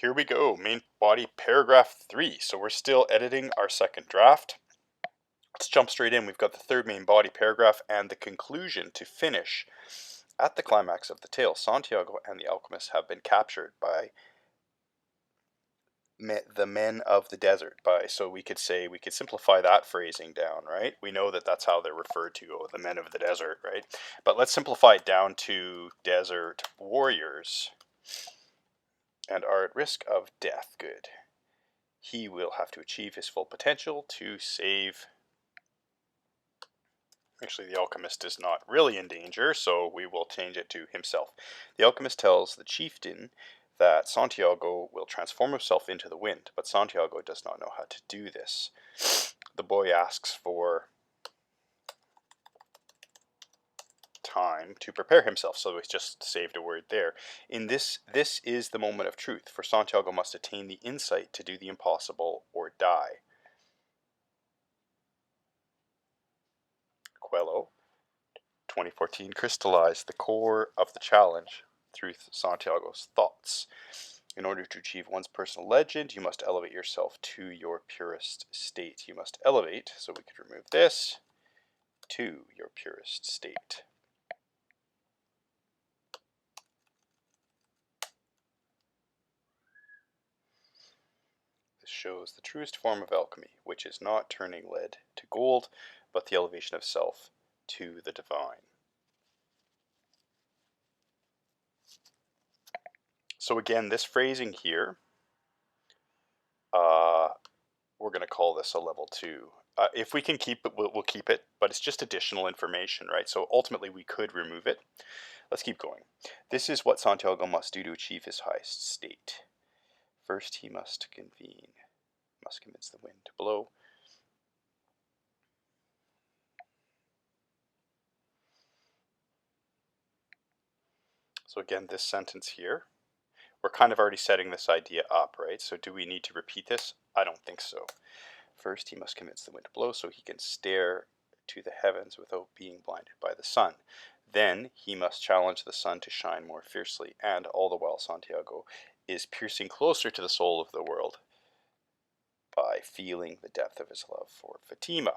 here we go, main body paragraph 3. So we're still editing our second draft. Let's jump straight in. We've got the third main body paragraph and the conclusion to finish. At the climax of the tale, Santiago and the alchemist have been captured by the men of the desert. So we could simplify that phrasing down, right? We know that that's how they're referred to, the men of the desert, right? But let's simplify it down to desert warriors and are at risk of death. Good. He will have to achieve his full potential to save. Actually, the alchemist is not really in danger, so we will change it to himself. The alchemist tells the chieftain that Santiago will transform himself into the wind, but Santiago does not know how to do this. The boy asks for time to prepare himself, so we just saved a word there. In this is the moment of truth, for Santiago must attain the insight to do the impossible or die. Coelho, 2014, crystallized the core of the challenge through Santiago's thoughts. In order to achieve one's personal legend, you must elevate yourself to your purest state. You must elevate, so we could remove this, to your purest state. This shows the truest form of alchemy, which is not turning lead to gold, but the elevation of self to the divine. So again, this phrasing here, we're going to call this a level 2. If we can keep it, we'll keep it, but it's just additional information, right? So ultimately we could remove it. Let's keep going. This is what Santiago must do to achieve his highest state. First he must convince the wind to blow. So again, this sentence here, we're kind of already setting this idea up, right? So do we need to repeat this? I don't think so. First he must convince the wind to blow so he can stare to the heavens without being blinded by the sun. Then he must challenge the sun to shine more fiercely, and all the while Santiago is piercing closer to the soul of the world by feeling the depth of his love for Fatima.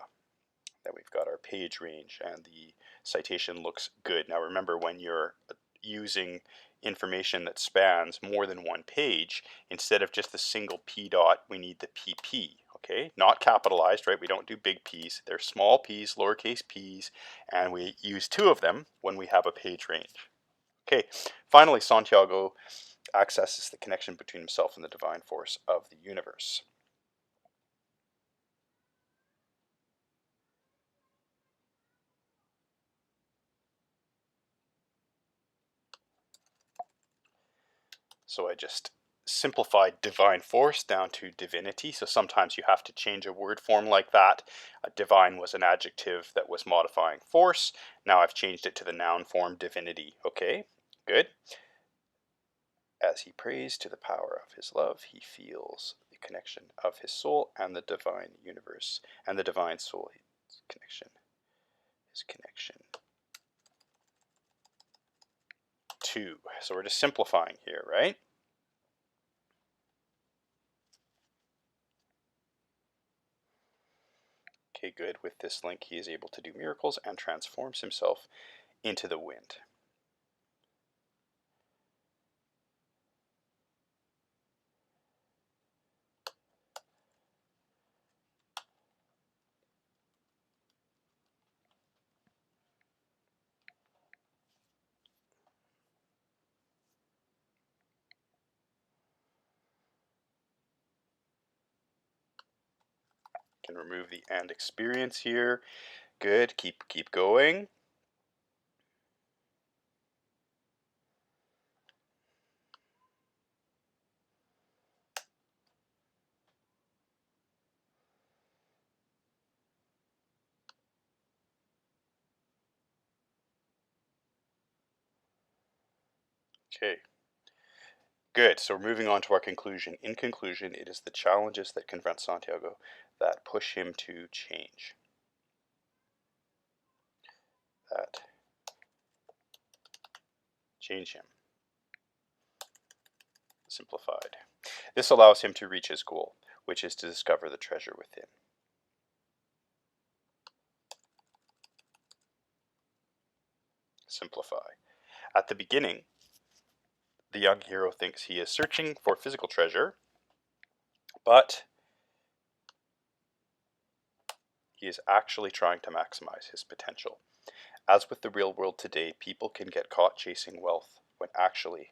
Then we've got our page range, and the citation looks good. Now remember, when you're using information that spans more than one page, instead of just the single P dot, we need the PP. Okay, not capitalized, right? We don't do big P's. They're small p's, lowercase p's, and we use 2 of them when we have a page range. Okay, finally, Santiago accesses the connection between himself and the divine force of the universe. So I just simplified divine force down to divinity. So sometimes you have to change a word form like that. Divine was an adjective that was modifying force. Now I've changed it to the noun form divinity. Okay, good. As he prays to the power of his love, he feels the connection of his soul and the divine universe, and the divine soul, his connection to. So we're just simplifying here, right? Okay, good. With this link, he is able to do miracles and transforms himself into the wind. Can remove the and experience here. Good. Keep going. Okay. Good. So we're moving on to our conclusion. In conclusion, it is the challenges that confront Santiago that push him to change. That change him. simplified. This allows him to reach his goal, which is to discover the treasure within. Simplify. At the beginning, the young hero thinks he is searching for physical treasure, but he is actually trying to maximize his potential. As with the real world today, people can get caught chasing wealth when actually,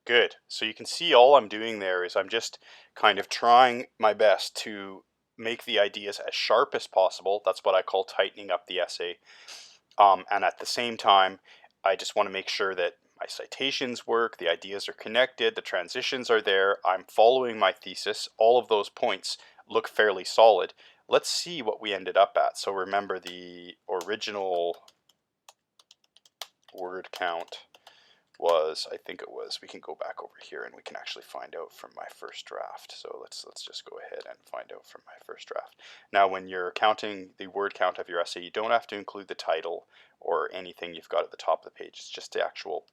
good. So you can see all I'm doing there is I'm just kind of trying my best to make the ideas as sharp as possible. That's what I call tightening up the essay. And at the same time, I just want to make sure that my citations work, the ideas are connected, the transitions are there, I'm following my thesis. All of those points look fairly solid. Let's see what we ended up at. So remember, the original word count was, I think it was, we can go back over here and we can actually find out from my first draft. So let's just go ahead and find out from my first draft. Now, when you're counting the word count of your essay, you don't have to include the title or anything you've got at the top of the page. It's just the actual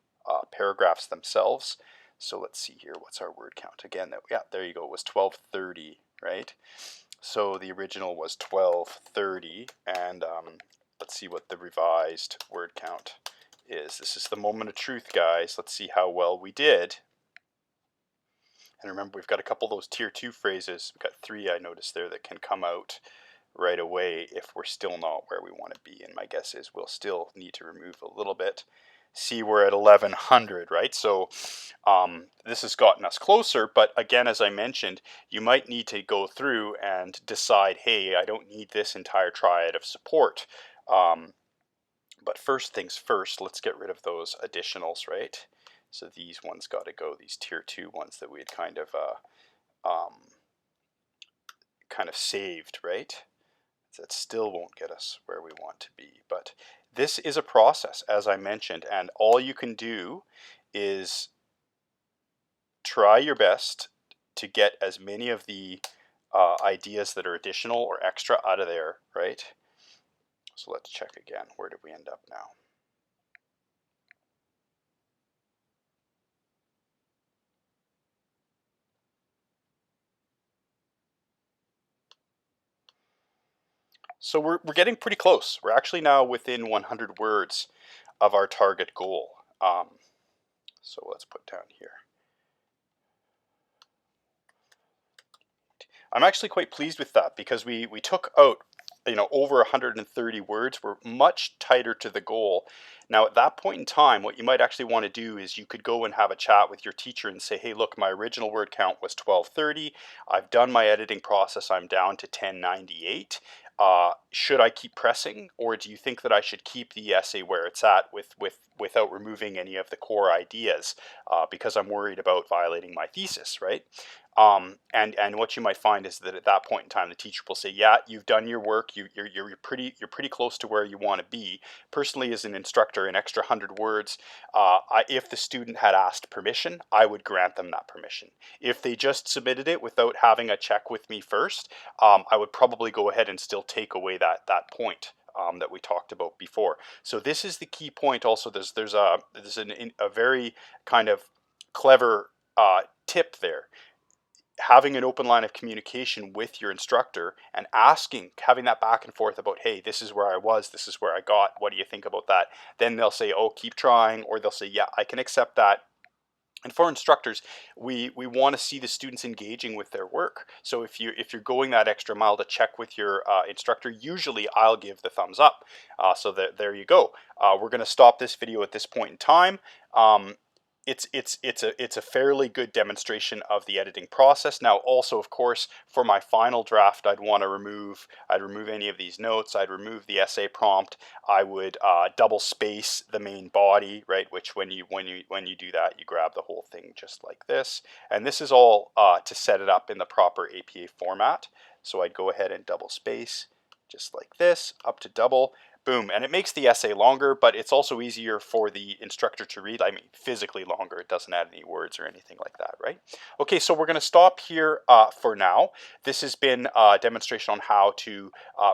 paragraphs themselves. So let's see here, what's our word count? Again, yeah, there you go, it was 1230, right? So the original was 1230, and let's see what the revised word count is. This is the moment of truth, guys. Let's see how well we did. And remember, we've got a couple of those tier 2 phrases. We've got 3, I noticed there, that can come out right away if we're still not where we want to be. And my guess is we'll still need to remove a little bit. See, we're at 1100, right? So this has gotten us closer, but again, as I mentioned, you might need to go through and decide, hey, I don't need this entire triad of support. But first things first, let's get rid of those additionals, right? So these ones got to go, these tier 2 ones that we had kind of saved, right? That still won't get us where we want to be. But this is a process, as I mentioned, and all you can do is try your best to get as many of the ideas that are additional or extra out of there, right? So let's check again. Where did we end up now? So we're getting pretty close. We're actually now within 100 words of our target goal. So let's put down here. I'm actually quite pleased with that because we took out, over 130 words. We're much tighter to the goal. Now, at that point in time, what you might actually want to do is you could go and have a chat with your teacher and say, hey, look, my original word count was 1230. I've done my editing process. I'm down to 1098. Should I keep pressing, or do you think that I should keep the essay where it's at without removing any of the core ideas because I'm worried about violating my thesis, right? And what you might find is that at that point in time, the teacher will say, yeah, you've done your work. You're pretty close to where you want to be. Personally, as an instructor, an extra 100 words, if the student had asked permission, I would grant them that permission. If they just submitted it without having a check with me first, I would probably go ahead and still take away that point that we talked about before. So this is the key point. Also, there's a very kind of clever tip there. having an open line of communication with your instructor and having that back and forth about, hey, this is where I was, this is where I got, what do you think about that? Then they'll say, oh, keep trying, or they'll say, yeah, I can accept that. And for instructors, we want to see the students engaging with their work. So if you're going that extra mile to check with your instructor, usually I'll give the thumbs up. So there you go. We're going to stop this video at this point in time. It's a fairly good demonstration of the editing process. Now, also, of course, for my final draft, I'd remove any of these notes. I'd remove the essay prompt. I would double space the main body, right? Which when you do that, you grab the whole thing just like this. And this is all to set it up in the proper APA format. So I'd go ahead and double space just like this, up to double. Boom, and it makes the essay longer, but it's also easier for the instructor to read. I mean, physically longer. It doesn't add any words or anything like that, right? Okay, so we're going to stop here for now. This has been a demonstration on how to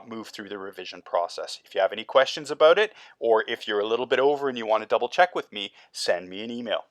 move through the revision process. If you have any questions about it, or if you're a little bit over and you want to double check with me, send me an email.